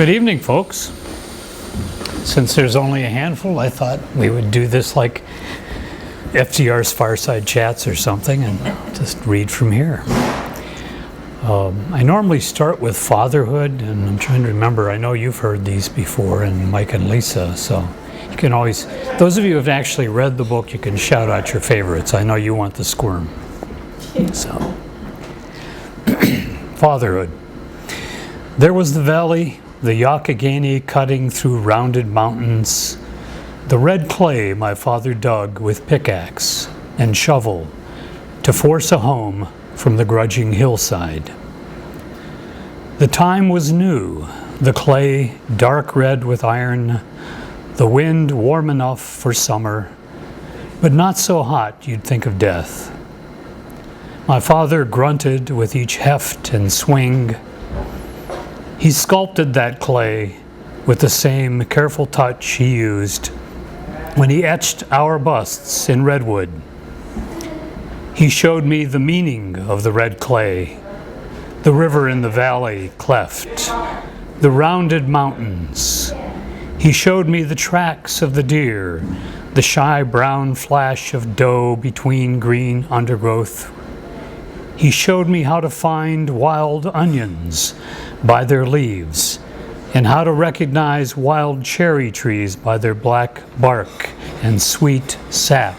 Good evening, folks. Since there's only a handful, I thought we would do this like FDR's Fireside Chats or something and just read from here. I normally start with fatherhood, and I'm trying to remember, I know you've heard these before, and Mike and Lisa, so you can always, those of you who have actually read the book, you can shout out your favorites. I know you want the squirm. So, fatherhood. There was the valley, the Youghiogheny cutting through rounded mountains, the red clay my father dug with pickaxe and shovel to force a home from the grudging hillside. The time was new, the clay dark red with iron, the wind warm enough for summer, but not so hot you'd think of death. My father grunted with each heft and swing. He sculpted that clay with the same careful touch he used when he etched our busts in redwood. He showed me the meaning of the red clay, the river in the valley cleft, the rounded mountains. He showed me the tracks of the deer, the shy brown flash of doe between green undergrowth. He showed me how to find wild onions by their leaves, and how to recognize wild cherry trees by their black bark and sweet sap.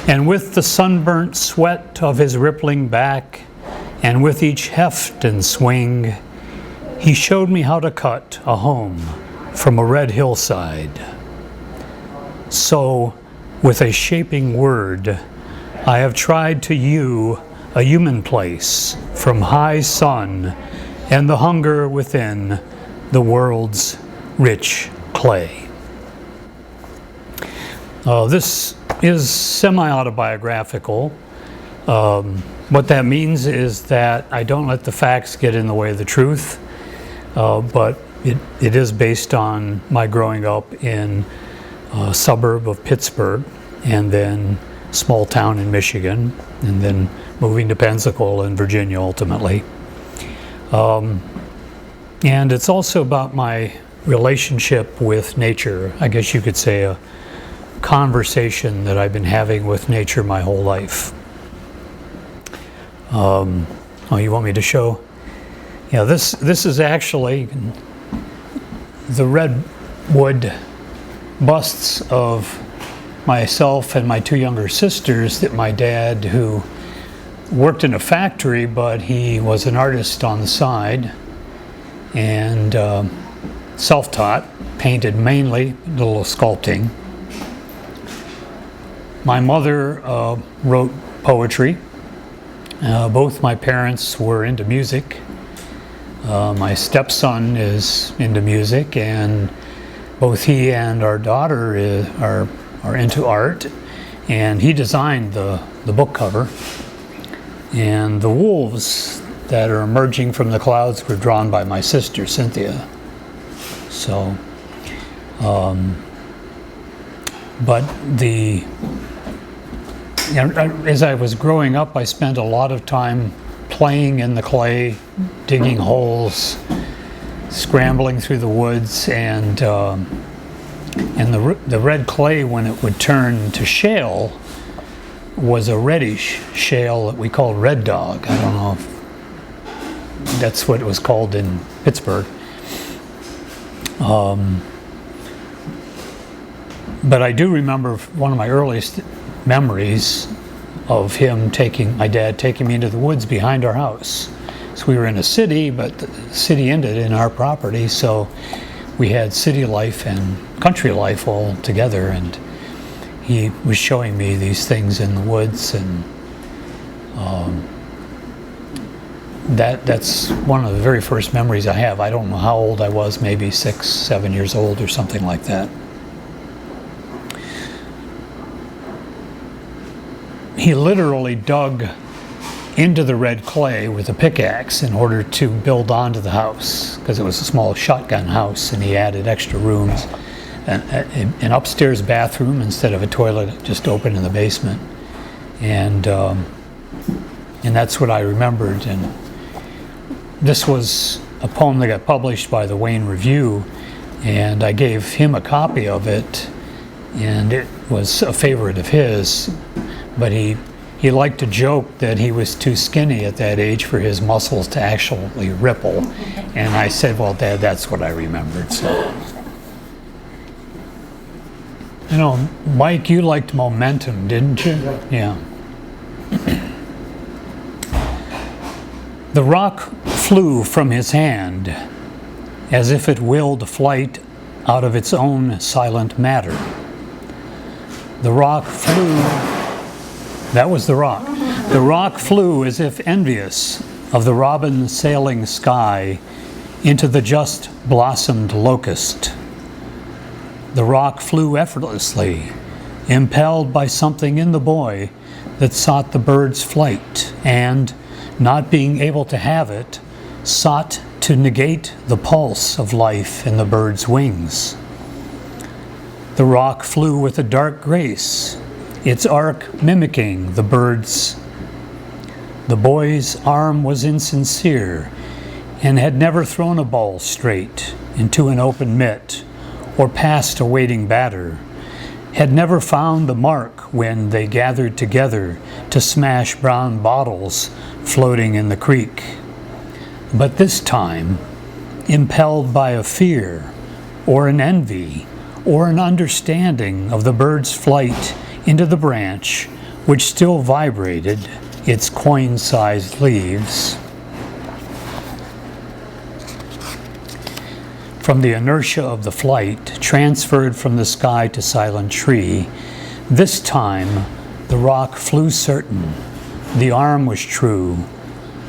And with the sunburnt sweat of his rippling back, and with each heft and swing, he showed me how to cut a home from a red hillside. So, with a shaping word, I have tried to hew a human place from high sun and the hunger within the world's rich clay. This is semi-autobiographical. What that means is that I don't let the facts get in the way of the truth, but it is based on my growing up in a suburb of Pittsburgh, and then small town in Michigan, and then moving to Pensacola in Virginia ultimately. And it's also about my relationship with nature. I guess you could say a conversation that I've been having with nature my whole life. Oh, you want me to show? Yeah, this is actually the redwood busts of myself and my two younger sisters that my dad, who worked in a factory, but he was an artist on the side and self-taught, painted mainly, a little sculpting. My mother wrote poetry. Both my parents were into music. My stepson is into music, and both he and our daughter are into art, and he designed the book cover. And the wolves that are emerging from the clouds were drawn by my sister, Cynthia. So, but as I was growing up, I spent a lot of time playing in the clay, digging holes, scrambling through the woods, and the red clay, when it would turn to shale, was a reddish shale that we called red dog. I don't know if that's what it was called in Pittsburgh. But I do remember one of my earliest memories of my dad taking me into the woods behind our house. So we were in a city, but the city ended in our property, so we had city life and country life all together, and he was showing me these things in the woods, and that's one of the very first memories I have. I don't know how old I was, maybe 6, 7 years old or something like that. He literally dug into the red clay with a pickaxe in order to build onto the house, because it was a small shotgun house, and he added extra rooms. An upstairs bathroom instead of a toilet just open in the basement, and that's what I remembered. And this was a poem that got published by the Wayne Review, and I gave him a copy of it, and it was a favorite of his, but he liked to joke that he was too skinny at that age for his muscles to actually ripple. And I said, well, Dad, that's what I remembered. So, you know, Mike, you liked Momentum, didn't you? Yeah. The rock flew from his hand as if it willed flight out of its own silent matter. The rock flew. That was the rock. The rock flew as if envious of the robin sailing sky into the just blossomed locust. The rock flew effortlessly, impelled by something in the boy that sought the bird's flight, and, not being able to have it, sought to negate the pulse of life in the bird's wings. The rock flew with a dark grace, its arc mimicking the bird's. The boy's arm was insincere and had never thrown a ball straight into an open mitt or past a waiting batter, had never found the mark when they gathered together to smash brown bottles floating in the creek. But this time, impelled by a fear or an envy or an understanding of the bird's flight into the branch which still vibrated its coin-sized leaves, from the inertia of the flight transferred from the sky to silent tree, this time the rock flew certain, the arm was true,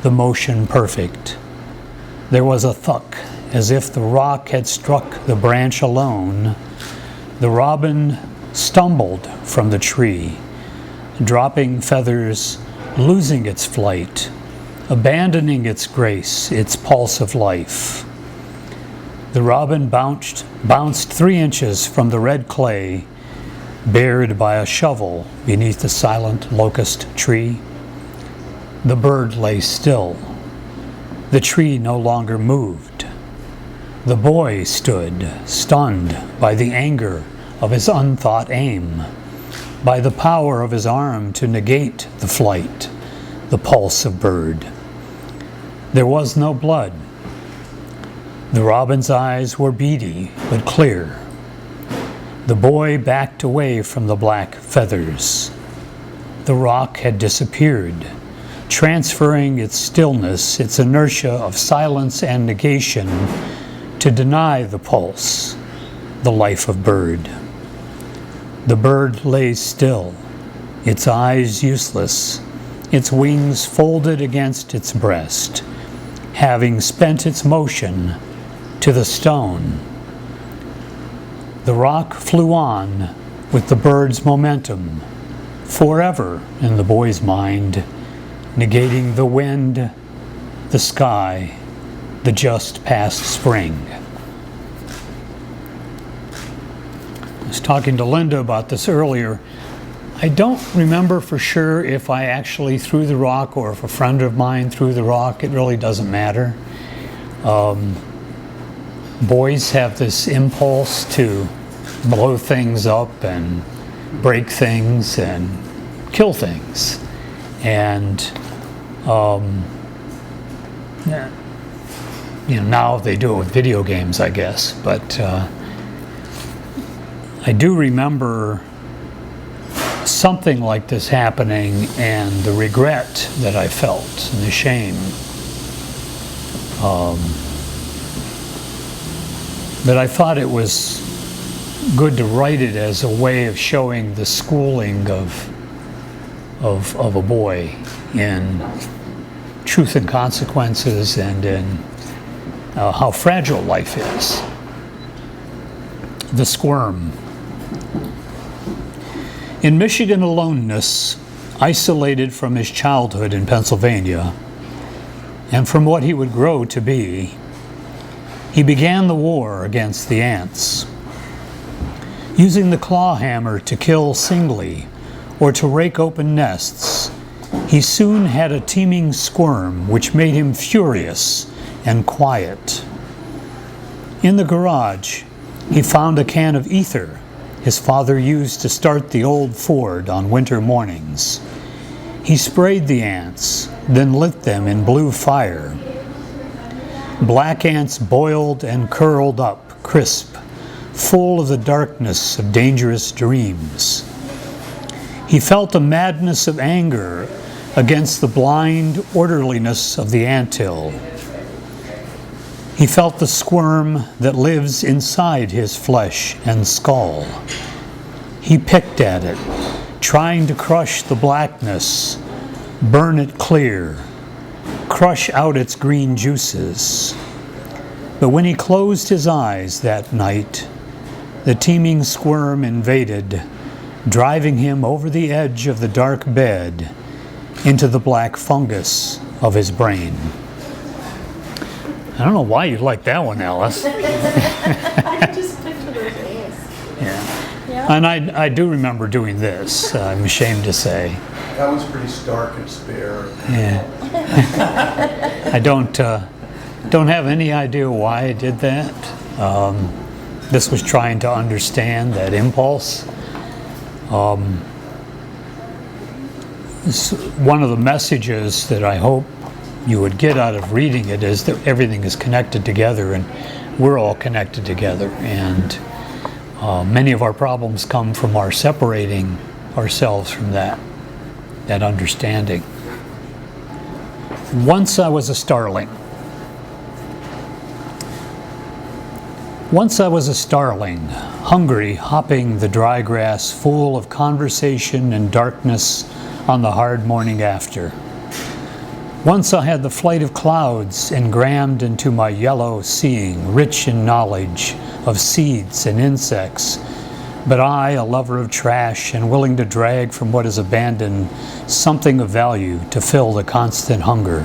the motion perfect. There was a thuck, as if the rock had struck the branch alone. The robin stumbled from the tree, dropping feathers, losing its flight, abandoning its grace, its pulse of life. The robin bounced 3 inches from the red clay, bared by a shovel beneath the silent locust tree. The bird lay still. The tree no longer moved. The boy stood, stunned by the anger of his unthought aim, by the power of his arm to negate the flight, the pulse of bird. There was no blood. The robin's eyes were beady but clear. The boy backed away from the black feathers. The rock had disappeared, transferring its stillness, its inertia of silence and negation, to deny the pulse, the life of bird. The bird lay still, its eyes useless, its wings folded against its breast, having spent its motion to the stone. The rock flew on with the bird's momentum, forever in the boy's mind, negating the wind, the sky, the just past spring. I was talking to Linda about this earlier. I don't remember for sure if I actually threw the rock or if a friend of mine threw the rock. It really doesn't matter. Boys have this impulse to blow things up and break things and kill things. And now they do it with video games, I guess. But I do remember something like this happening and the regret that I felt and the shame. But I thought it was good to write it as a way of showing the schooling of a boy in truth and consequences and in how fragile life is. The squirm. In Michigan aloneness, isolated from his childhood in Pennsylvania, and from what he would grow to be, he began the war against the ants. Using the claw hammer to kill singly or to rake open nests, he soon had a teeming squirm which made him furious and quiet. In the garage, he found a can of ether his father used to start the old Ford on winter mornings. He sprayed the ants, then lit them in blue fire. Black ants boiled and curled up, crisp, full of the darkness of dangerous dreams. He felt a madness of anger against the blind orderliness of the anthill. He felt the squirm that lives inside his flesh and skull. He picked at it, trying to crush the blackness, burn it clear, crush out its green juices. But when he closed his eyes that night, the teeming squirm invaded, driving him over the edge of the dark bed into the black fungus of his brain. I don't know why you like that one, Alice. I just picture those ants. Yeah. And I do remember doing this, I'm ashamed to say. That was pretty stark and spare. Yeah. I don't have any idea why I did that. This was trying to understand that impulse. One of the messages that I hope you would get out of reading it is that everything is connected together, and we're all connected together, and many of our problems come from our separating ourselves from that understanding. Once I was a starling. Once I was a starling, hungry, hopping the dry grass, full of conversation and darkness on the hard morning after. Once I had the flight of clouds engrammed into my yellow seeing, rich in knowledge of seeds and insects, but I, a lover of trash and willing to drag from what is abandoned something of value to fill the constant hunger.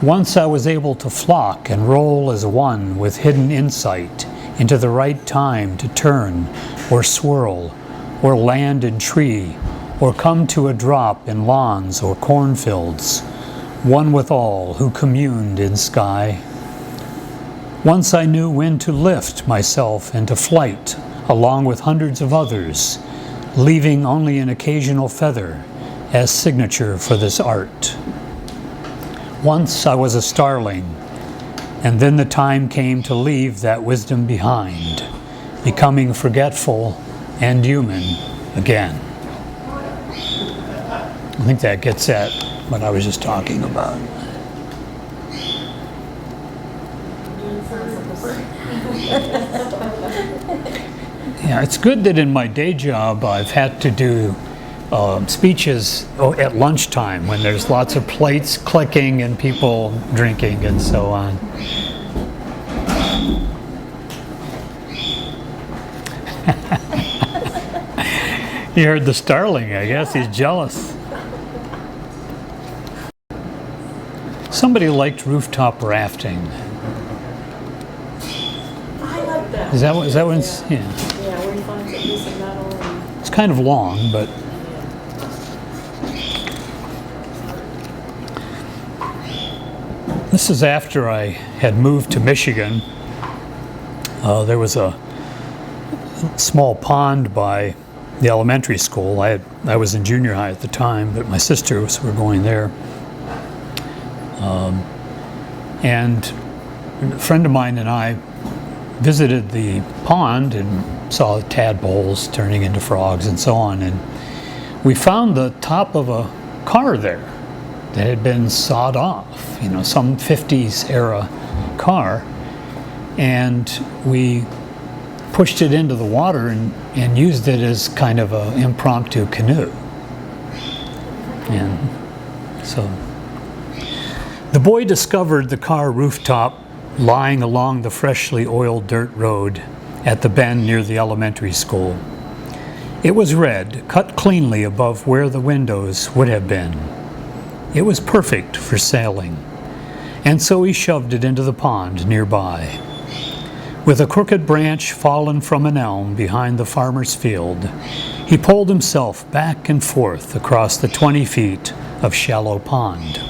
Once I was able to flock and roll as one with hidden insight into the right time to turn or swirl or land in tree or come to a drop in lawns or cornfields, one with all who communed in sky. Once I knew when to lift myself into flight along with hundreds of others, leaving only an occasional feather as signature for this art. Once I was a starling, and then the time came to leave that wisdom behind, becoming forgetful and human again. I think that gets at what I was just talking about. Yeah, it's good that in my day job I've had to do speeches at lunchtime when there's lots of plates clicking and people drinking and so on. You heard the starling, I guess. He's jealous. Somebody liked rooftop rafting. I like that. Is that what it's, yeah. Yeah, where you find a piece of metal and... It's kind of long, but this is after I had moved to Michigan. There was a small pond by the elementary school. I was in junior high at the time, but my sisters were going there. And a friend of mine and I visited the pond and saw tadpoles turning into frogs and so on. And we found the top of a car there that had been sawed off, some 50s era car. And we pushed it into the water and used it as kind of an impromptu canoe. And so the boy discovered the car rooftop lying along the freshly oiled dirt road at the bend near the elementary school. It was red, cut cleanly above where the windows would have been. It was perfect for sailing, and so he shoved it into the pond nearby. With a crooked branch fallen from an elm behind the farmer's field, he pulled himself back and forth across the 20 feet of shallow pond.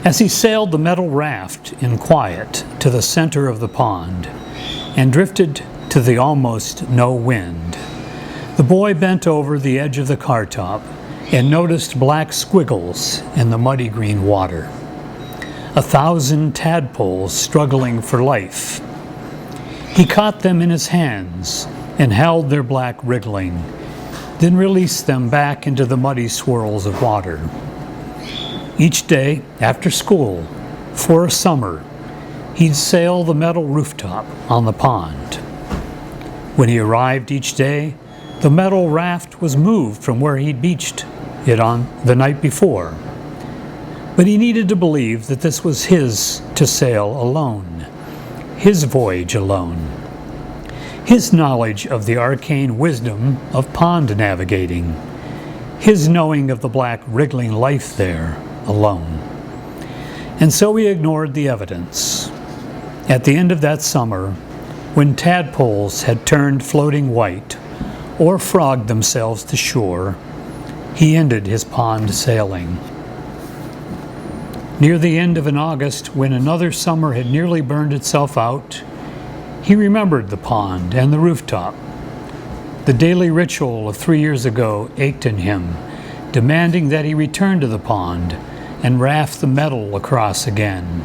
As he sailed the metal raft in quiet to the center of the pond and drifted to the almost no wind, the boy bent over the edge of the car top and noticed black squiggles in the muddy green water. 1,000 tadpoles struggling for life. He caught them in his hands and held their black wriggling, then released them back into the muddy swirls of water. Each day after school, for a summer, he'd sail the metal rooftop on the pond. When he arrived each day, the metal raft was moved from where he'd beached it on the night before. But he needed to believe that this was his to sail alone, his voyage alone. His knowledge of the arcane wisdom of pond navigating, his knowing of the black wriggling life there alone. And so he ignored the evidence. At the end of that summer, when tadpoles had turned floating white or frogged themselves to shore, he ended his pond sailing. Near the end of an August, when another summer had nearly burned itself out, he remembered the pond and the rooftop. The daily ritual of 3 years ago ached in him, demanding that he return to the pond and raft the metal across again.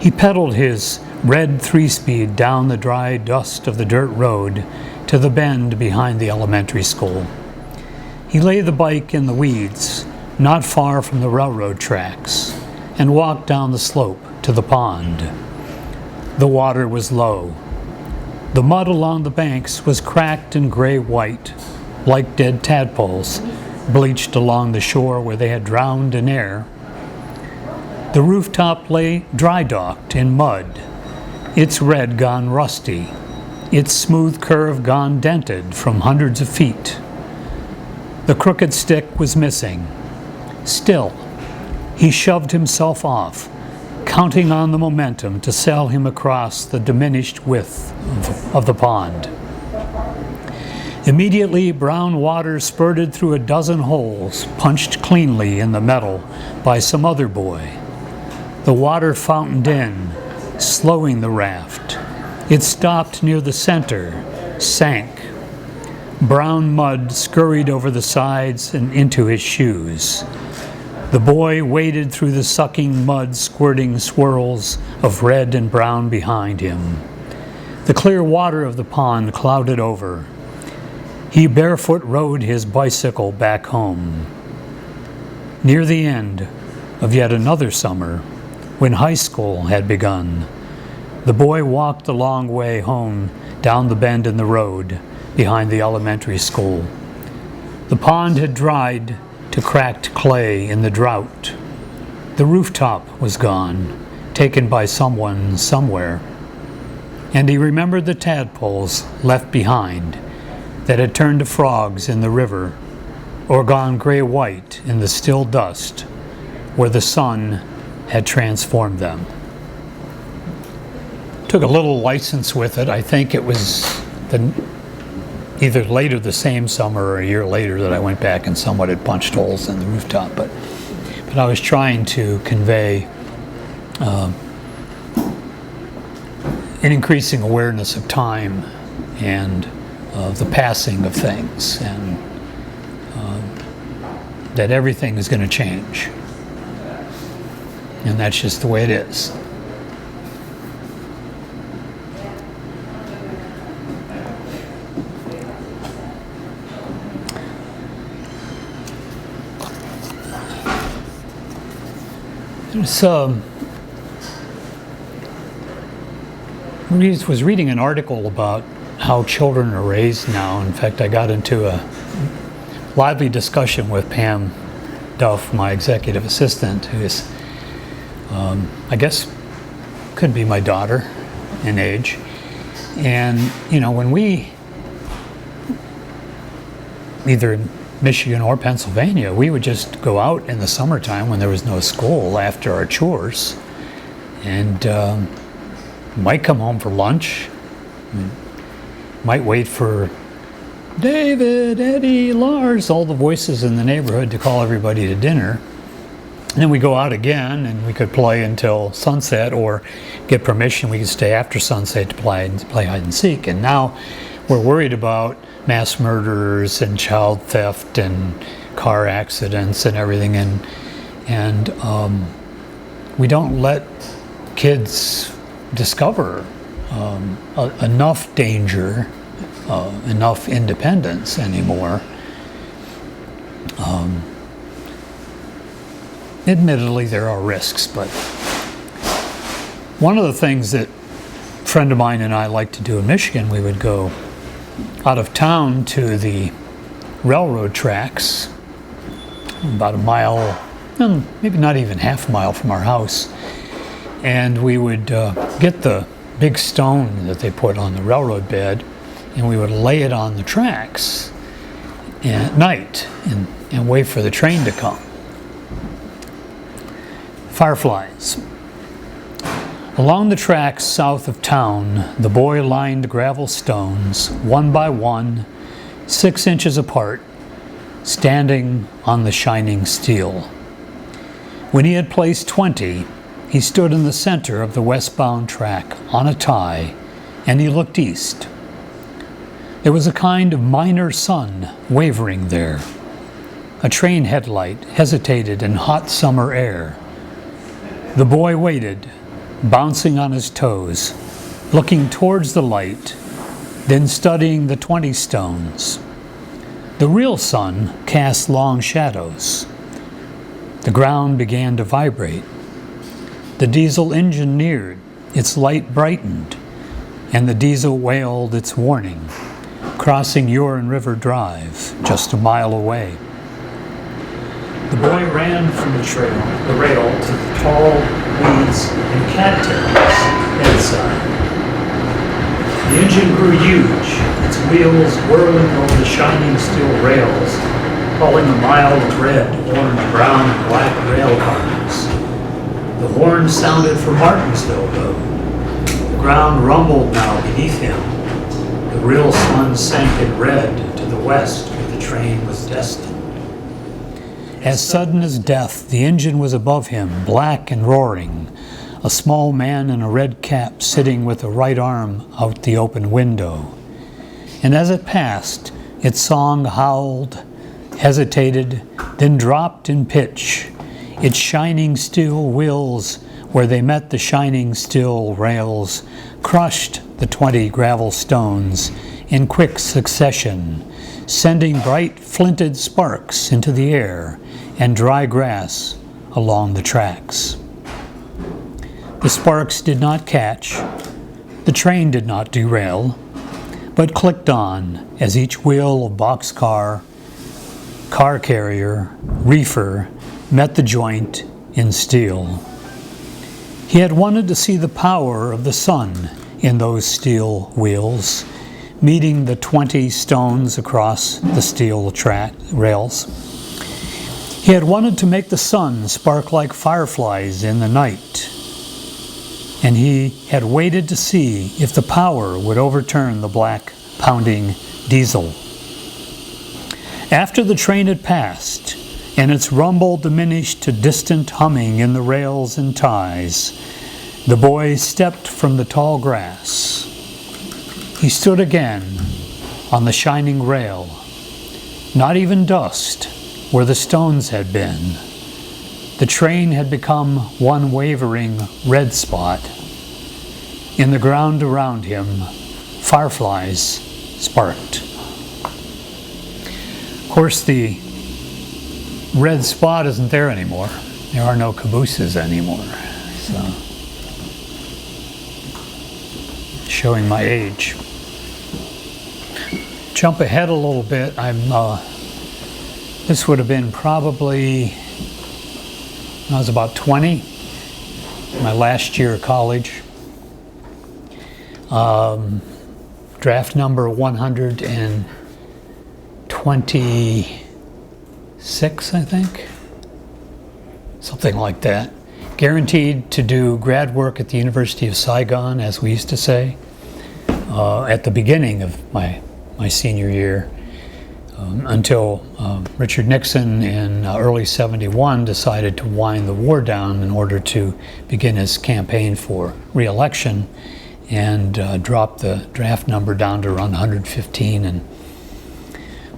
He pedaled his red 3-speed down the dry dust of the dirt road to the bend behind the elementary school. He laid the bike in the weeds, not far from the railroad tracks, and walked down the slope to the pond. The water was low. The mud along the banks was cracked and gray-white, like dead tadpoles, bleached along the shore where they had drowned in air. The rooftop lay dry-docked in mud, its red gone rusty, its smooth curve gone dented from hundreds of feet. The crooked stick was missing. Still, he shoved himself off, counting on the momentum to sail him across the diminished width of the pond. Immediately, brown water spurted through a dozen holes, punched cleanly in the metal by some other boy. The water fountained in, slowing the raft. It stopped near the center, sank. Brown mud scurried over the sides and into his shoes. The boy waded through the sucking mud, squirting swirls of red and brown behind him. The clear water of the pond clouded over. He barefoot rode his bicycle back home. Near the end of yet another summer, when high school had begun, the boy walked the long way home down the bend in the road behind the elementary school. The pond had dried to cracked clay in the drought. The rooftop was gone, taken by someone somewhere. And he remembered the tadpoles left behind that had turned to frogs in the river or gone gray-white in the still dust where the sun had transformed them. Took a little license with it. I think it was either later the same summer or a year later that I went back and somewhat had punched holes in the rooftop. But I was trying to convey an increasing awareness of time and of the passing of things, and that everything is going to change. And that's just the way it is. Was reading an article about how children are raised now. In fact, I got into a lively discussion with Pam Duff, my executive assistant, who is, I guess, could be my daughter in age. And, you know, when we, either in Michigan or Pennsylvania, we would just go out in the summertime when there was no school after our chores, and might come home for lunch, might wait for David, Eddie, Lars, all the voices in the neighborhood to call everybody to dinner. And then we go out again, and we could play until sunset, or get permission. We could stay after sunset to play hide and seek. And now we're worried about mass murderers and child theft and car accidents and everything. And we don't let kids discover enough danger, enough independence anymore. Admittedly, there are risks, but one of the things that a friend of mine and I like to do in Michigan, we would go out of town to the railroad tracks, about a mile, maybe not even half a mile from our house, and we would get the big stone that they put on the railroad bed, and we would lay it on the tracks at night and wait for the train to come. Fireflies. Along the tracks south of town, the boy lined gravel stones, one by one, 6 inches apart, standing on the shining steel. When he had placed 20, he stood in the center of the westbound track on a tie, and he looked east. There was a kind of minor sun wavering there. A train headlight hesitated in hot summer air. The boy waited, bouncing on his toes, looking towards the light, then studying the 20 stones. The real sun cast long shadows. The ground began to vibrate. The diesel engine neared, its light brightened, and the diesel wailed its warning, crossing Huron River Drive, just a mile away. The boy ran from the rail to the tall weeds and cattails bedside. The engine grew huge, its wheels whirling over the shining steel rails, hauling a mile of red, orange, brown, and black rail cars. The horn sounded for Martinsville Road. The ground rumbled now beneath him. The real sun sank in red to the west where the train was destined. As sudden as death, the engine was above him, black and roaring. A small man in a red cap sitting with a right arm out the open window. And as it passed, its song howled, hesitated, then dropped in pitch. Its shining steel wheels, where they met the shining steel rails, crushed the 20 gravel stones in quick succession, sending bright flinted sparks into the air and dry grass along the tracks. The sparks did not catch, the train did not derail, but clicked on as each wheel of boxcar, car carrier, reefer met the joint in steel. He had wanted to see the power of the sun in those steel wheels, meeting the 20 stones across the steel track rails. He had wanted to make the sun spark like fireflies in the night, and he had waited to see if the power would overturn the black pounding diesel. After the train had passed, and its rumble diminished to distant humming in the rails and ties, the boy stepped from the tall grass. He stood again on the shining rail, not even dust where the stones had been. The train had become one wavering red spot. In the ground around him, fireflies sparked. Of course, the red spot isn't there anymore. There are no cabooses anymore. So, showing my age. Jump ahead a little bit. This would have been probably when I was about 20, my last year of college. Draft number 126, I think. Something like that. Guaranteed to do grad work at the University of Saigon, as we used to say, at the beginning of my senior year. until Richard Nixon in early '71 decided to wind the war down in order to begin his campaign for re-election, and dropped the draft number down to around 115.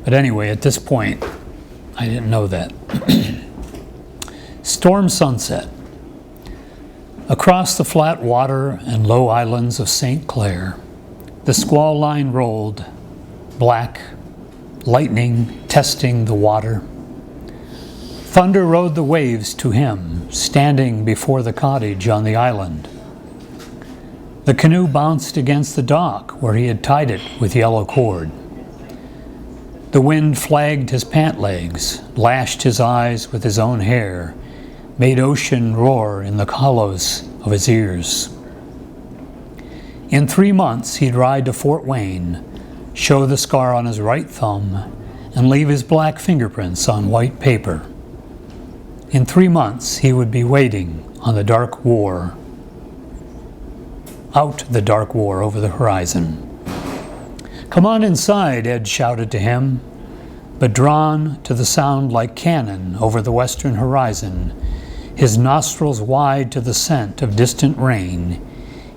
But anyway, at this point, I didn't know that. Storm sunset. Across the flat water and low islands of St. Clair, the squall line rolled, black, lightning testing the water. Thunder rode the waves to him, standing before the cottage on the island. The canoe bounced against the dock where he had tied it with yellow cord. The wind flagged his pant legs, lashed his eyes with his own hair, made ocean roar in the hollows of his ears. In 3 months, he'd ride to Fort Wayne, show the scar on his right thumb, and leave his black fingerprints on white paper. In 3 months, he would be waiting on the dark war, out the dark war over the horizon. "Come on inside," Ed shouted to him, but drawn to the sound like cannon over the western horizon, his nostrils wide to the scent of distant rain,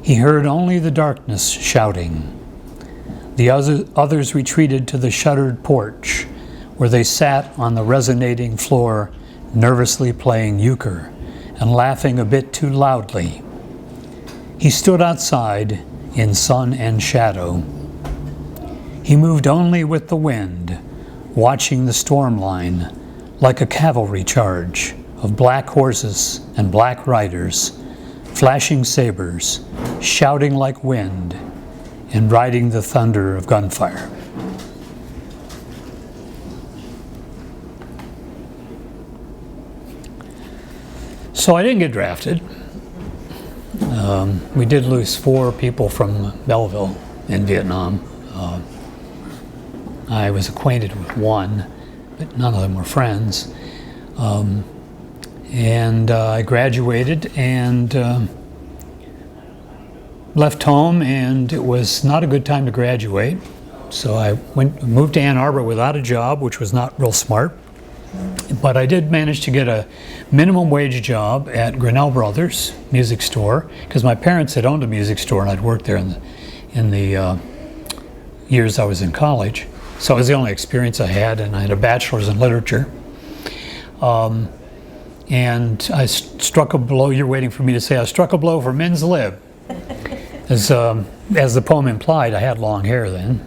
he heard only the darkness shouting. The others retreated to the shuttered porch, where they sat on the resonating floor, nervously playing euchre and laughing a bit too loudly. He stood outside in sun and shadow. He moved only with the wind, watching the storm line like a cavalry charge of black horses and black riders, flashing sabers, shouting like wind, and riding the thunder of gunfire. So I didn't get drafted. We did lose 4 people from Belleville in Vietnam. I was acquainted with 1, but none of them were friends. I graduated and left home, and it was not a good time to graduate. So I moved to Ann Arbor without a job, which was not real smart. But I did manage to get a minimum wage job at Grinnell Brothers music store, because my parents had owned a music store and I'd worked there in the years I was in college. So it was the only experience I had, and I had a bachelor's in literature. And I struck a blow. You're waiting for me to say I struck a blow for men's lib. As the poem implied, I had long hair then,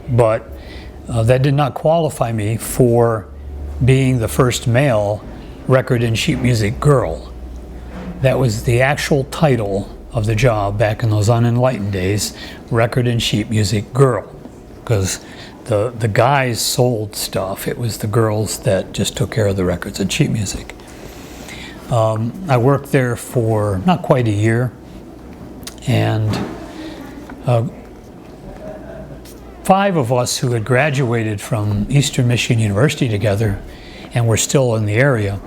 but that did not qualify me for being the first male record and sheet music girl. That was the actual title of the job back in those unenlightened days, record and sheet music girl, because the guys sold stuff. It was the girls that just took care of the records and sheet music. I worked there for not quite a year, and 5 of us who had graduated from Eastern Michigan University together and were still in the area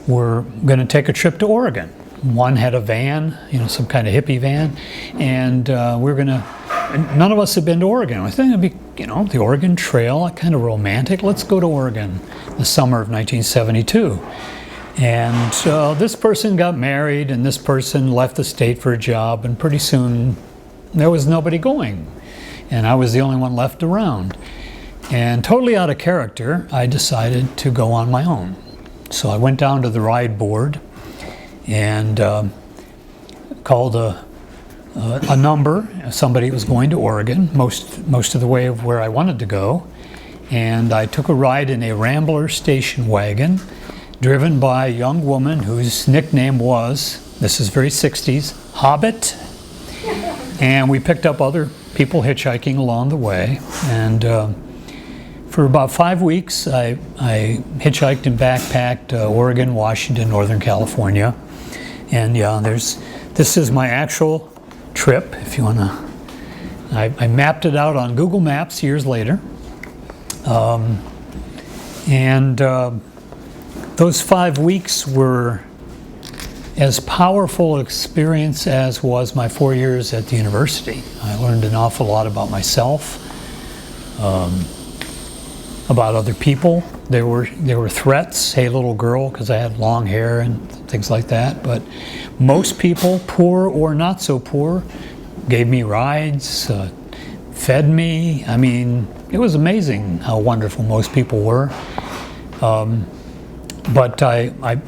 were going to take a trip to Oregon. One had a van, some kind of hippie van, and none of us had been to Oregon. I think it'd be, the Oregon Trail, kind of romantic. Let's go to Oregon the summer of 1972. And this person got married, and this person left the state for a job, and pretty soon there was nobody going. And I was the only one left around. And totally out of character, I decided to go on my own. So I went down to the ride board and called a number. Somebody was going to Oregon, most of the way of where I wanted to go. And I took a ride in a Rambler station wagon driven by a young woman whose nickname was, this is very 60s, Hobbit. And we picked up other people hitchhiking along the way. And for about 5 weeks, I hitchhiked and backpacked Oregon, Washington, Northern California. And this is my actual trip, if you want to. I mapped it out on Google Maps years later. Those 5 weeks were as powerful an experience as was my 4 years at the university. I learned an awful lot about myself. about other people. There were threats, "Hey, little girl," because I had long hair and things like that. But most people, poor or not so poor, gave me rides, fed me. I mean, it was amazing how wonderful most people were. But I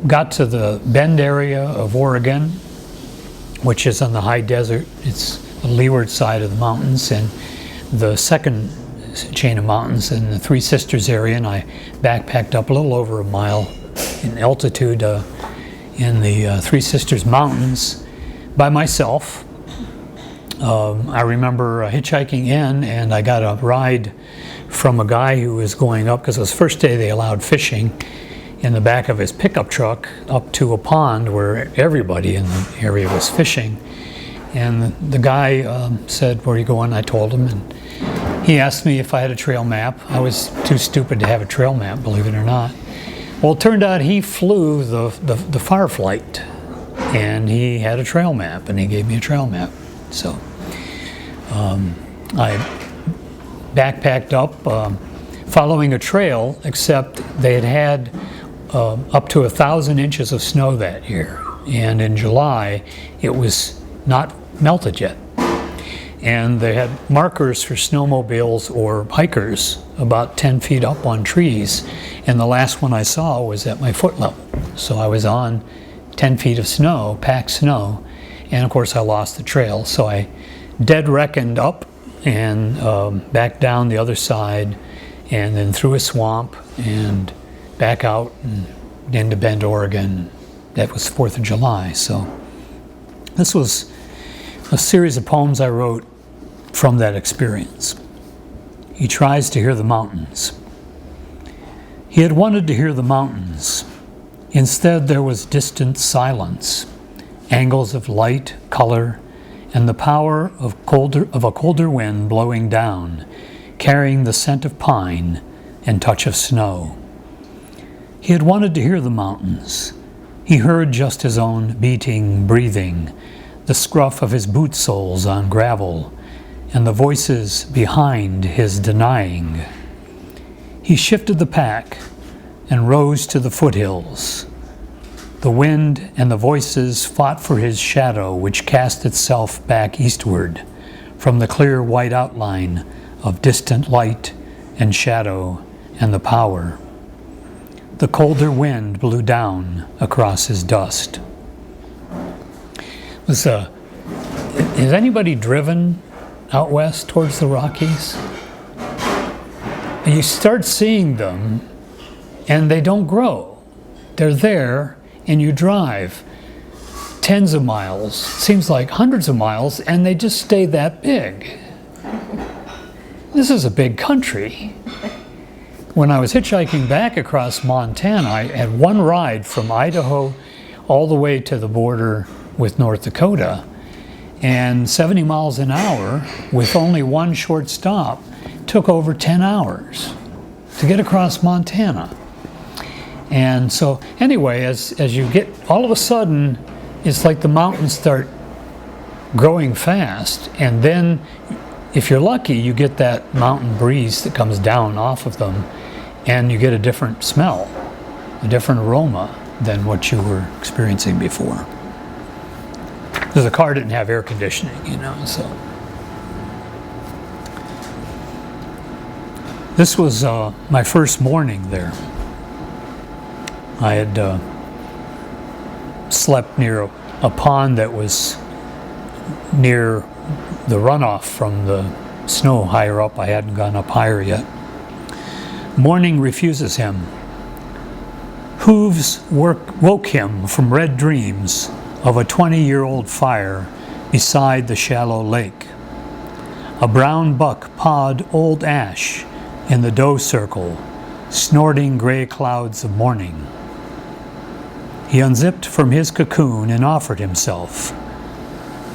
got to the Bend area of Oregon, which is on the high desert. It's the leeward side of the mountains, and the second chain of mountains in the Three Sisters area, and I backpacked up a little over a mile in altitude in the Three Sisters Mountains by myself. I remember hitchhiking in, and I got a ride from a guy who was going up, because it was the first day they allowed fishing, in the back of his pickup truck up to a pond where everybody in the area was fishing. And the guy said, "Where are you going?" I told him, and he asked me if I had a trail map. I was too stupid to have a trail map, believe it or not. Well, it turned out he flew the Fireflight, and he had a trail map, and he gave me a trail map. So I backpacked up following a trail, except they had up to 1,000 inches of snow that year, and in July it was not melted yet. And they had markers for snowmobiles or hikers about 10 feet up on trees, and the last one I saw was at my foot level. So I was on 10 feet of snow, packed snow, and of course I lost the trail. So I dead reckoned up and back down the other side, and then through a swamp and back out and into Bend, Oregon. That was 4th of July. So this was a series of poems I wrote from that experience. He tries to hear the mountains. He had wanted to hear the mountains. Instead, there was distant silence, angles of light, color, and the power of a colder wind blowing down, carrying the scent of pine and touch of snow. He had wanted to hear the mountains. He heard just his own beating, breathing, the scruff of his boot soles on gravel, and the voices behind his denying. He shifted the pack and rose to the foothills. The wind and the voices fought for his shadow, which cast itself back eastward from the clear white outline of distant light and shadow and the power. The colder wind blew down across his dust. Has anybody driven out west towards the Rockies? And you start seeing them, and they don't grow. They're there, and you drive tens of miles, seems like hundreds of miles, and they just stay that big. This is a big country. When I was hitchhiking back across Montana, I had one ride from Idaho all the way to the border with North Dakota, and 70 miles an hour with only one short stop took over 10 hours to get across Montana. And so anyway, as you get, all of a sudden, it's like the mountains start growing fast, and then if you're lucky, you get that mountain breeze that comes down off of them, and you get a different smell, a different aroma than what you were experiencing before. Because the car didn't have air conditioning, so. This was my first morning there. I had slept near a pond that was near the runoff from the snow higher up. I hadn't gone up higher yet. Morning refuses him. Hooves woke him from red dreams of a 20-year-old fire beside the shallow lake. A brown buck pawed old ash in the doe circle, snorting gray clouds of morning. He unzipped from his cocoon and offered himself.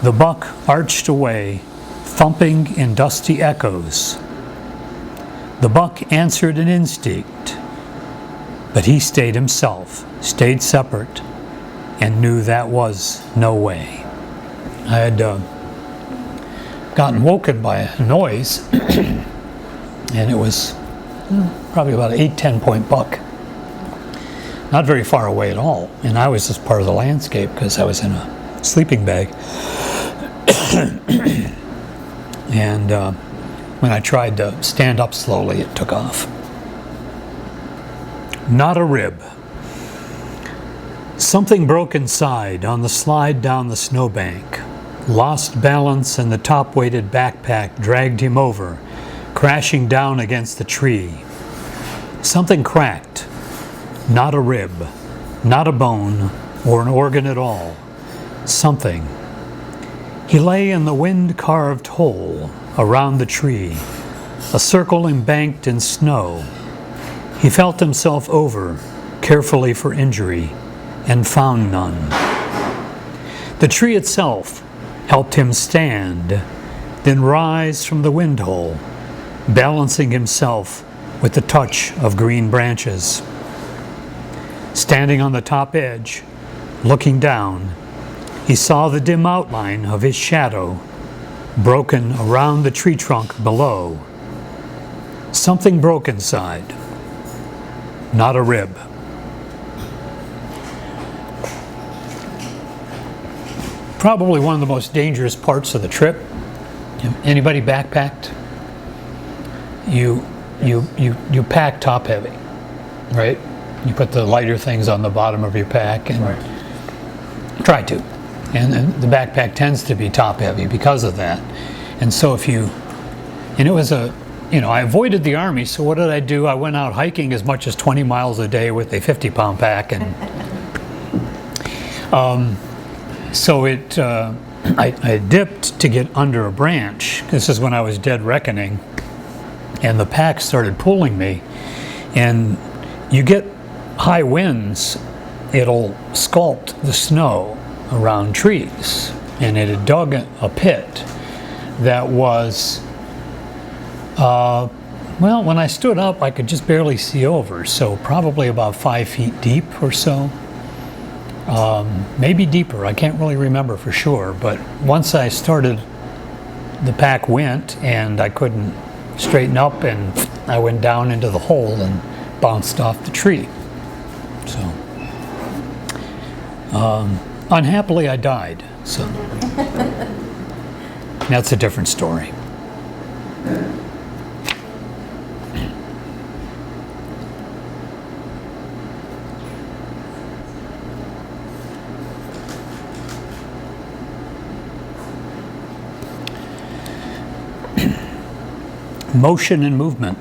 The buck arched away, thumping in dusty echoes. The buck answered an instinct, but he stayed himself, stayed separate, and knew that was no way. I had gotten woken by a noise, and it was probably about an 8-10 point buck. Not very far away at all. And I was just part of the landscape because I was in a sleeping bag. And when I tried to stand up slowly, it took off. Not a rib. Something broke inside on the slide down the snowbank. Lost balance and the top-weighted backpack dragged him over, crashing down against the tree. Something cracked. Not a rib, not a bone, or an organ at all. Something. He lay in the wind-carved hole around the tree, a circle embanked in snow. He felt himself over, carefully for injury, and found none. The tree itself helped him stand, then rise from the wind hole, balancing himself with the touch of green branches. Standing on the top edge, looking down, he saw the dim outline of his shadow, broken around the tree trunk below. Something broke inside. Not a rib. Probably one of the most dangerous parts of the trip. Anybody backpacked? You pack top heavy, right? You put the lighter things on the bottom of your pack and try to. And the backpack tends to be top heavy because of that. And so it was I avoided the Army, so what did I do? I went out hiking as much as 20 miles a day with a 50-pound pack. And I dipped to get under a branch. This is when I was dead reckoning. And the pack started pulling me. And you get high winds, it'll sculpt the snow around trees. And it had dug a pit that was, when I stood up, I could just barely see over. So probably about 5 feet deep or so. Maybe deeper, I can't really remember for sure. But once I started, the pack went and I couldn't straighten up, and I went down into the hole and bounced off the tree. So, unhappily I died, so that's a different story. Motion and movement.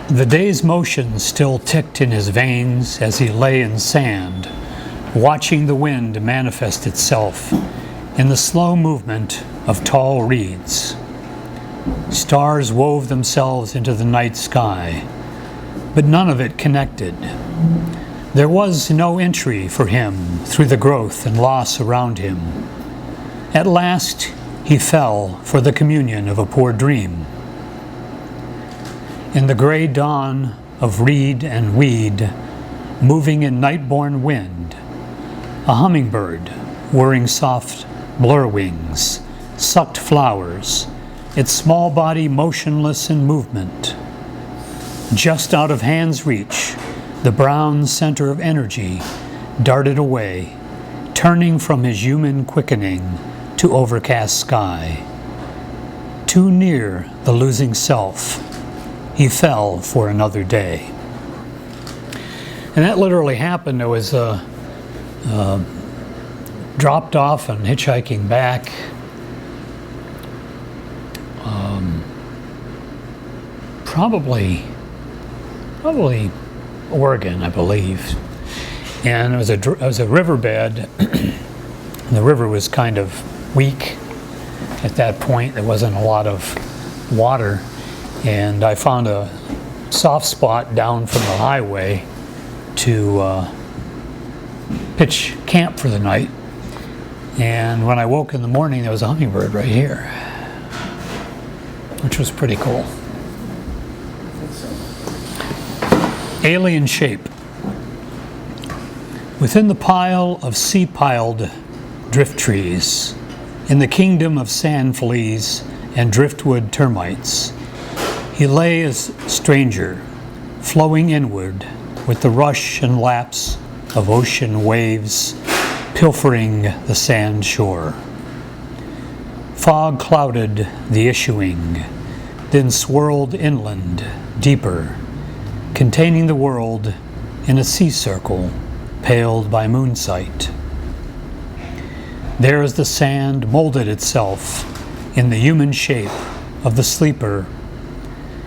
The day's motion still ticked in his veins as he lay in sand, watching the wind manifest itself in the slow movement of tall reeds. Stars wove themselves into the night sky, but none of it connected. There was no entry for him through the growth and loss around him. At last, he fell for the communion of a poor dream. In the gray dawn of reed and weed, moving in night-born wind, a hummingbird, whirring soft blur wings, sucked flowers, its small body motionless in movement. Just out of hand's reach, the brown center of energy darted away, turning from his human quickening to overcast sky. Too near the losing self, he fell for another day. And that literally happened. There was dropped off and hitchhiking back. Probably Oregon, I believe. And it was a riverbed. And the river was kind of weak at that point. There wasn't a lot of water. And I found a soft spot down from the highway to pitch camp for the night. And when I woke in the morning, there was a hummingbird right here, which was pretty cool. Alien shape. Within the pile of sea-piled drift trees, in the kingdom of sand fleas and driftwood termites, He lay as stranger, flowing inward with the rush and lapse of ocean waves pilfering the sand shore. Fog clouded the issuing, then swirled inland, deeper, containing the world in a sea circle, paled by moonsight. There as the sand molded itself in the human shape of the sleeper,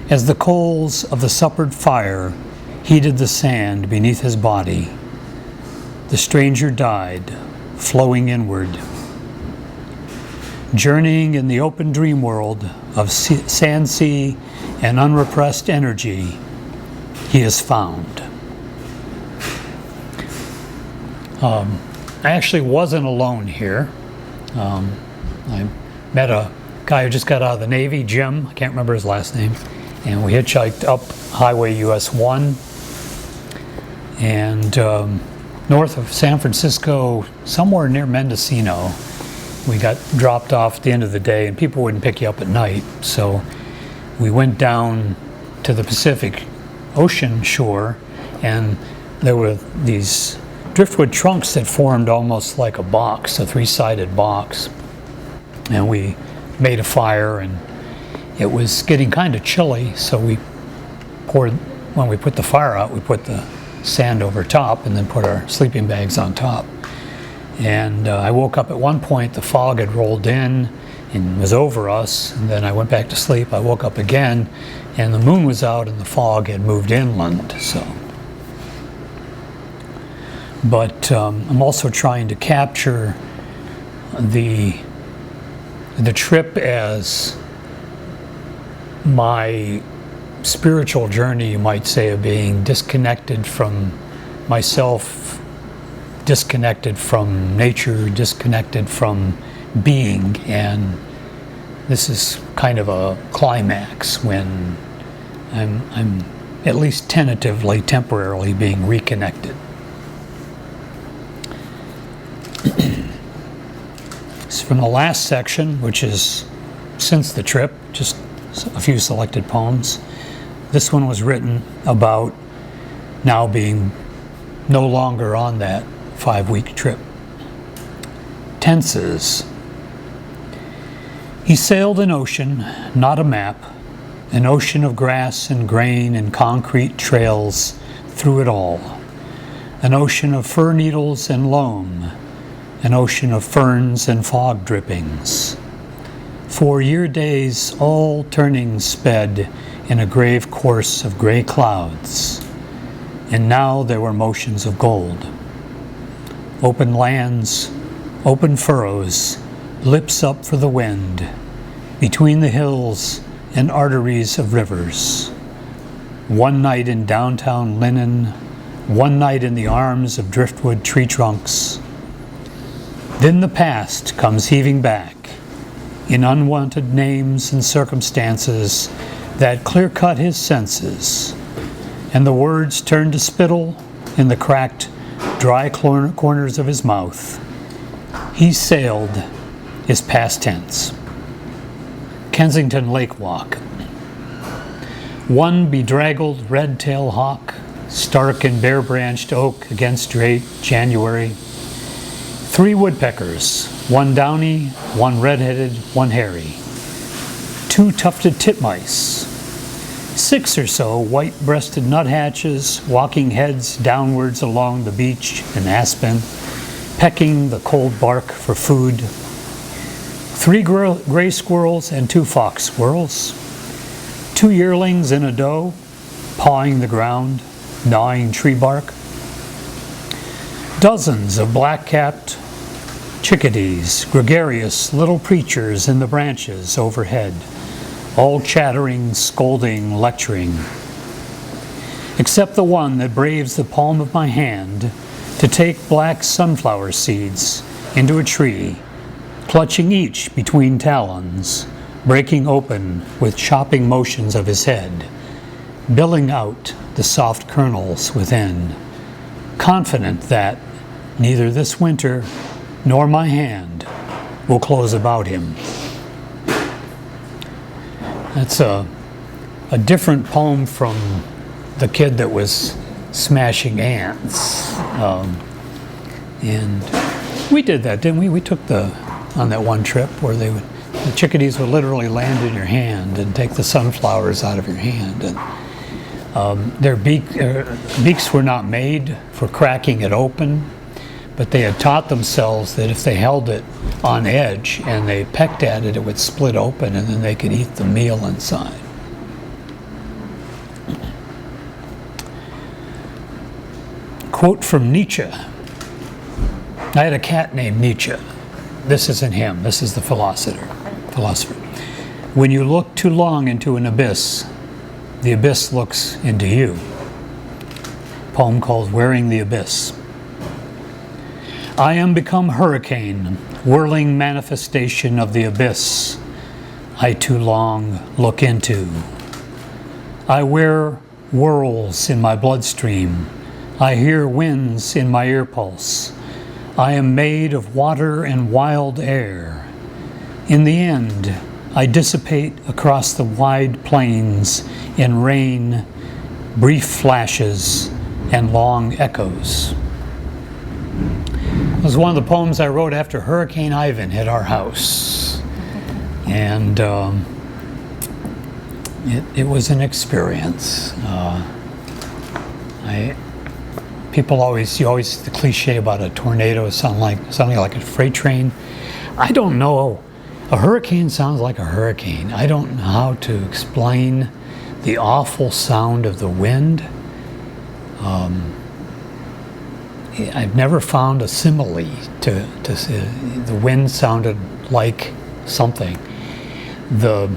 as the coals of the suppered fire heated the sand beneath his body, the stranger died, flowing inward. Journeying in the open dream world of sand sea and unrepressed energy, he is found. I actually wasn't alone here. I met a guy who just got out of the Navy, Jim, I can't remember his last name, and we hitchhiked up Highway US 1 and north of San Francisco, somewhere near Mendocino. We got dropped off at the end of the day, and people wouldn't pick you up at night, so we went down to the Pacific Ocean shore, and there were these driftwood trunks that formed almost like a box, a three-sided box. And we made a fire, and it was getting kind of chilly, so when we put the fire out, we put the sand over top and then put our sleeping bags on top. And I woke up at one point, the fog had rolled in and was over us, and then I went back to sleep. I woke up again, and the moon was out and the fog had moved inland. But I'm also trying to capture the trip as my spiritual journey, you might say, of being disconnected from myself, disconnected from nature, disconnected from being. And this is kind of a climax when I'm at least tentatively, temporarily being reconnected. So from the last section, which is since the trip, just a few selected poems. This one was written about now being no longer on that 5-week trip. Tenses. He sailed an ocean, not a map, an ocean of grass and grain and concrete trails through it all, an ocean of fir needles and loam, an ocean of ferns and fog drippings. 4 year days all turning sped in a grave course of gray clouds, and now there were motions of gold. Open lands, open furrows, lips up for the wind, between the hills and arteries of rivers. One night in downtown Linen, one night in the arms of driftwood tree trunks. Then the past comes heaving back in unwanted names and circumstances that clear-cut his senses, and the words turn to spittle in the cracked, dry corners of his mouth. He sailed is past tense. Kensington Lake Walk. One bedraggled red-tailed hawk, stark and bare-branched oak against straight January. 3 woodpeckers, one downy, one red-headed, one hairy. 2 tufted titmice. 6 or so white-breasted nuthatches walking heads downwards along the beech and aspen, pecking the cold bark for food. 3 gray squirrels and 2 fox squirrels. 2 yearlings in a doe, pawing the ground, gnawing tree bark. Dozens of black-capped chickadees, gregarious little preachers in the branches overhead, all chattering, scolding, lecturing. Except the one that braves the palm of my hand to take black sunflower seeds into a tree, clutching each between talons, breaking open with chopping motions of his head, billing out the soft kernels within, confident that neither this winter nor my hand will close about him. That's a a different poem from the kid that was smashing ants. And we did that, didn't we? We took on that one trip where the chickadees would literally land in your hand and take the sunflowers out of your hand. And their beaks were not made for cracking it open, but they had taught themselves that if they held it on edge and they pecked at it, it would split open and then they could eat the meal inside. Quote from Nietzsche. I had a cat named Nietzsche. This isn't him, this is the philosopher. When you look too long into an abyss, the abyss looks into you. Poem called Wearing the Abyss. I am become hurricane, whirling manifestation of the abyss I too long look into. I wear whirls in my bloodstream. I hear winds in my ear pulse. I am made of water and wild air. In the end, I dissipate across the wide plains in rain, brief flashes, and long echoes. It was one of the poems I wrote after Hurricane Ivan hit our house. And it was an experience. The cliche about a tornado sounding like a freight train. I don't know. A hurricane sounds like a hurricane. I don't know how to explain the awful sound of the wind. I've never found a simile to say the wind sounded like something. The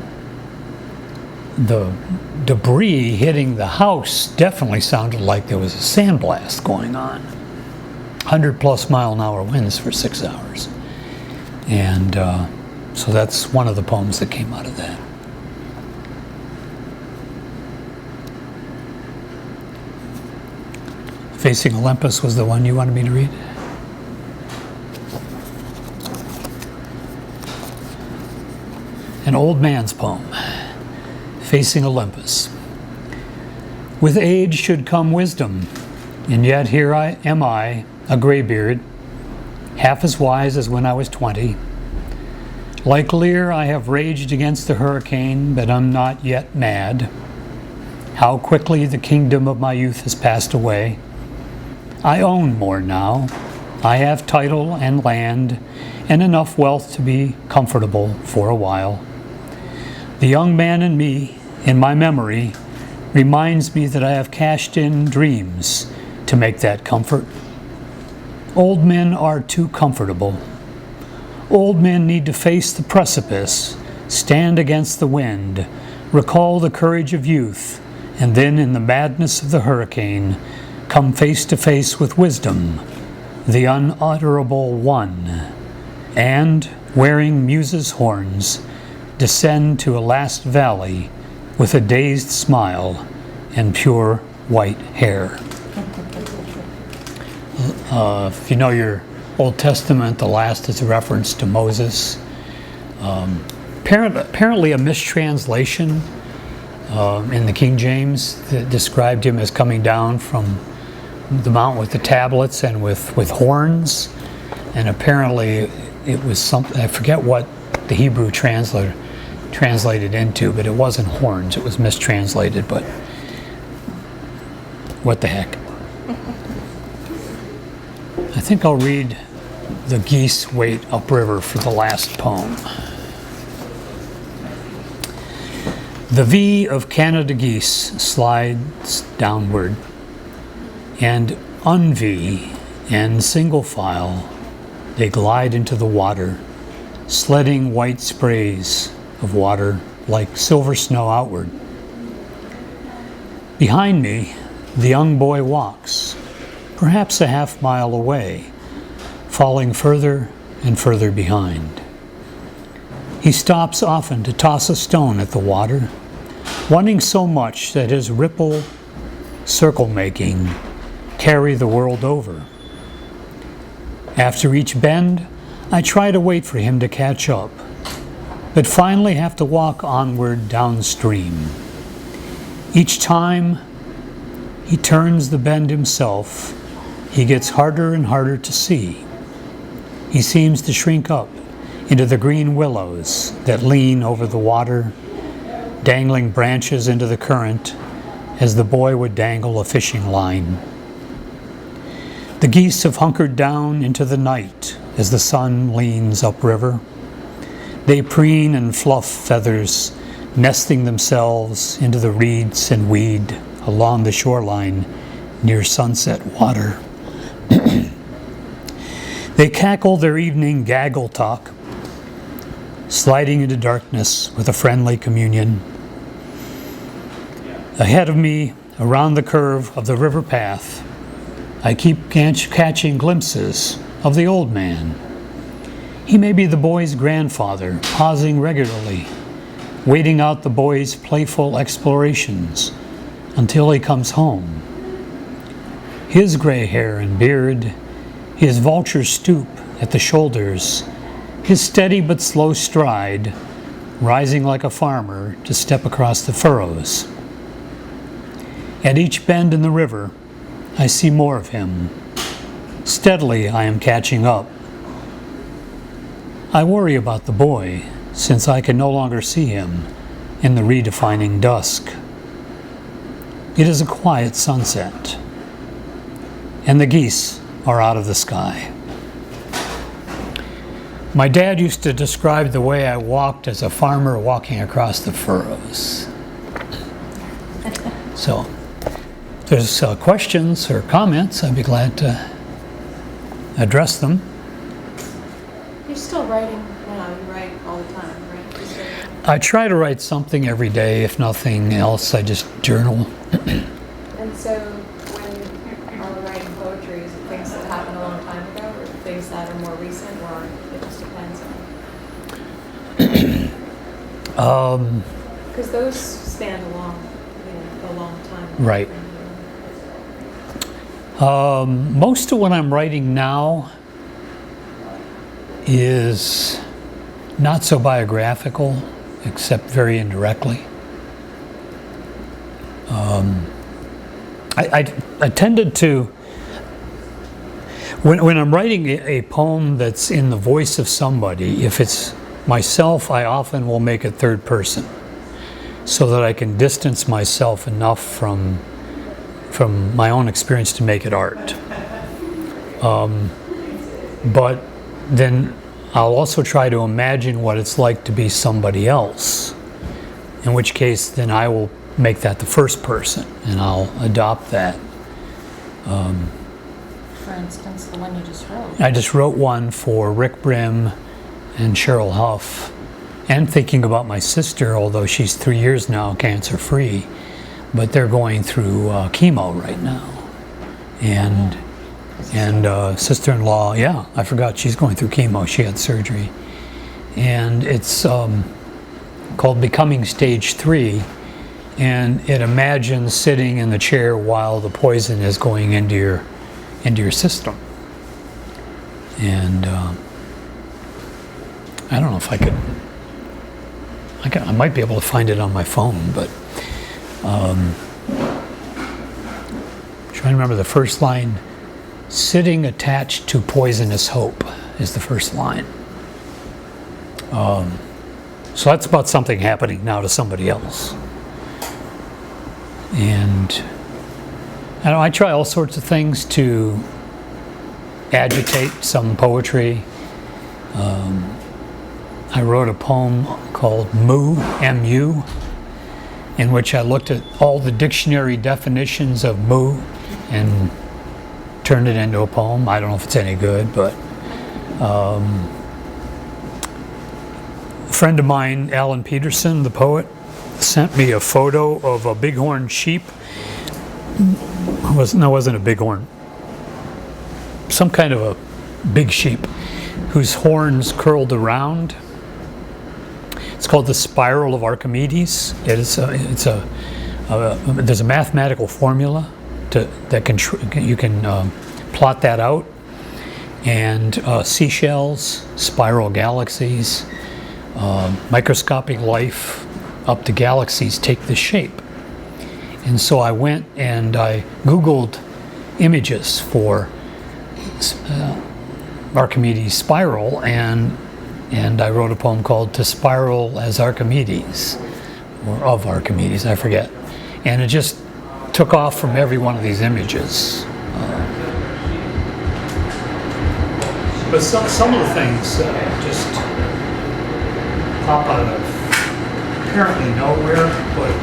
debris hitting the house definitely sounded like there was a sandblast going on. 100+ mile-an-hour winds for 6 hours. And so that's one of the poems that came out of that. Facing Olympus was the one you wanted me to read? An old man's poem. Facing Olympus. With age should come wisdom, and yet here am I, a graybeard, half as wise as when I was 20. Like Lear, I have raged against the hurricane, but I'm not yet mad. How quickly the kingdom of my youth has passed away. I own more now. I have title and land, and enough wealth to be comfortable for a while. The young man in me, in my memory, reminds me that I have cashed in dreams to make that comfort. Old men are too comfortable. Old men need to face the precipice, stand against the wind, recall the courage of youth, and then in the madness of the hurricane, come face to face with wisdom, the unutterable one, and, wearing muse's horns, descend to a last valley with a dazed smile and pure white hair. If you know your Old Testament, the last is a reference to Moses. Apparently a mistranslation in the King James that described him as coming down from the mountain with the tablets and with horns. And apparently it was something, I forget what the Hebrew translated into, but it wasn't horns, it was mistranslated, but what the heck. I think I'll read The Geese Wait Upriver for the last poem. The V of Canada geese slides downward, and un-V and single file, they glide into the water, sledding white sprays of water like silver snow outward. Behind me, the young boy walks, perhaps a half mile away, falling further and further behind. He stops often to toss a stone at the water, wanting so much that his ripple, circle-making, carry the world over. After each bend, I try to wait for him to catch up, but finally have to walk onward downstream. Each time he turns the bend himself, he gets harder and harder to see. He seems to shrink up into the green willows that lean over the water, dangling branches into the current as the boy would dangle a fishing line. The geese have hunkered down into the night as the sun leans upriver. They preen and fluff feathers, nesting themselves into the reeds and weed along the shoreline near Sunset Water. They cackle their evening gaggle talk, sliding into darkness with a friendly communion. Ahead of me, around the curve of the river path, I keep catching glimpses of the old man. He may be the boy's grandfather, pausing regularly, waiting out the boy's playful explorations until he comes home. His gray hair and beard, his vulture stoop at the shoulders, his steady but slow stride, rising like a farmer to step across the furrows. At each bend in the river, I see more of him. Steadily, I am catching up. I worry about the boy, since I can no longer see him in the redefining dusk. It is a quiet sunset, and the geese are out of the sky. My dad used to describe the way I walked as a farmer walking across the furrows. So, if there's questions or comments, I'd be glad to address them. You're still writing now, you write all the time, right? You still- I try to write something every day. If nothing else, I just journal. And so when you're writing poetry, is it things that happened a long time ago or things that are more recent, or it just depends on? Because those span a long time. Right. Most of what I'm writing now is not so biographical, except very indirectly. I tended to, when I'm writing a poem that's in the voice of somebody, if it's myself, I often will make it third person, so that I can distance myself enough from my own experience to make it art. But then I'll also try to imagine what it's like to be somebody else, in which case then I will make that the first person and I'll adopt that. For instance, the one you just wrote. I just wrote one for Rick Brim and Cheryl Huff, and thinking about my sister, although she's 3 years now cancer-free, but they're going through chemo right now. And sister-in-law, yeah, I forgot she's going through chemo. She had surgery. And it's called Becoming Stage 3. And it imagines sitting in the chair while the poison is going into your system. And I don't know if I might be able to find it on my phone, but trying to remember the first line. Sitting attached to poisonous hope is the first line. So that's about something happening now to somebody else. And I try all sorts of things to agitate some poetry. I wrote a poem called Moo, M-U, in which I looked at all the dictionary definitions of moo and turned it into a poem. I don't know if it's any good, but a friend of mine, Alan Peterson, the poet, sent me a photo of a bighorn sheep. It wasn't a bighorn. Some kind of a big sheep whose horns curled around. It's called the Spiral of Archimedes. There's a mathematical formula you can plot that out. And seashells, spiral galaxies, microscopic life up to galaxies take this shape. And so I went and I Googled images for Archimedes' spiral, and I wrote a poem called "To Spiral as Archimedes," or of Archimedes, I forget. And it just took off from every one of these images. But some of the things just pop out of apparently nowhere, but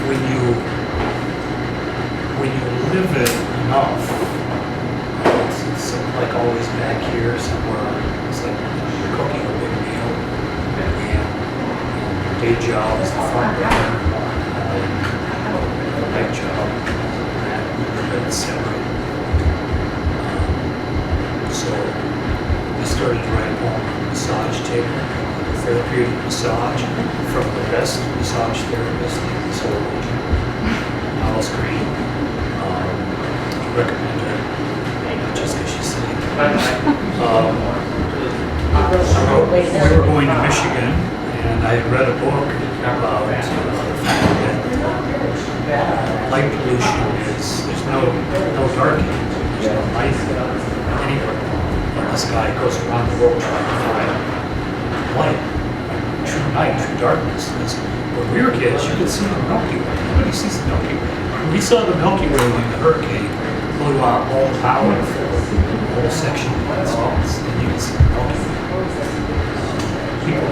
when you live it enough, it's like always back here somewhere. It's like you're cooking a big meal, and your day job is the front burner, the night job, that's separate. So I started to write a poem on massage table, therapeutic massage, from the best massage therapist in this whole region, Alice Green. Recommend her, not just because she's sitting there. We were going to Michigan, and I had read a book about the fact that light pollution there's no dark energy, there's no light anywhere. And this guy goes around the world trying to find light, true night, true darkness. When we were kids, you could see the Milky Way. Nobody sees the Milky Way. We saw the Milky Way when the hurricane blew out all the power for the whole section of the States, and you can see the Milky Way. People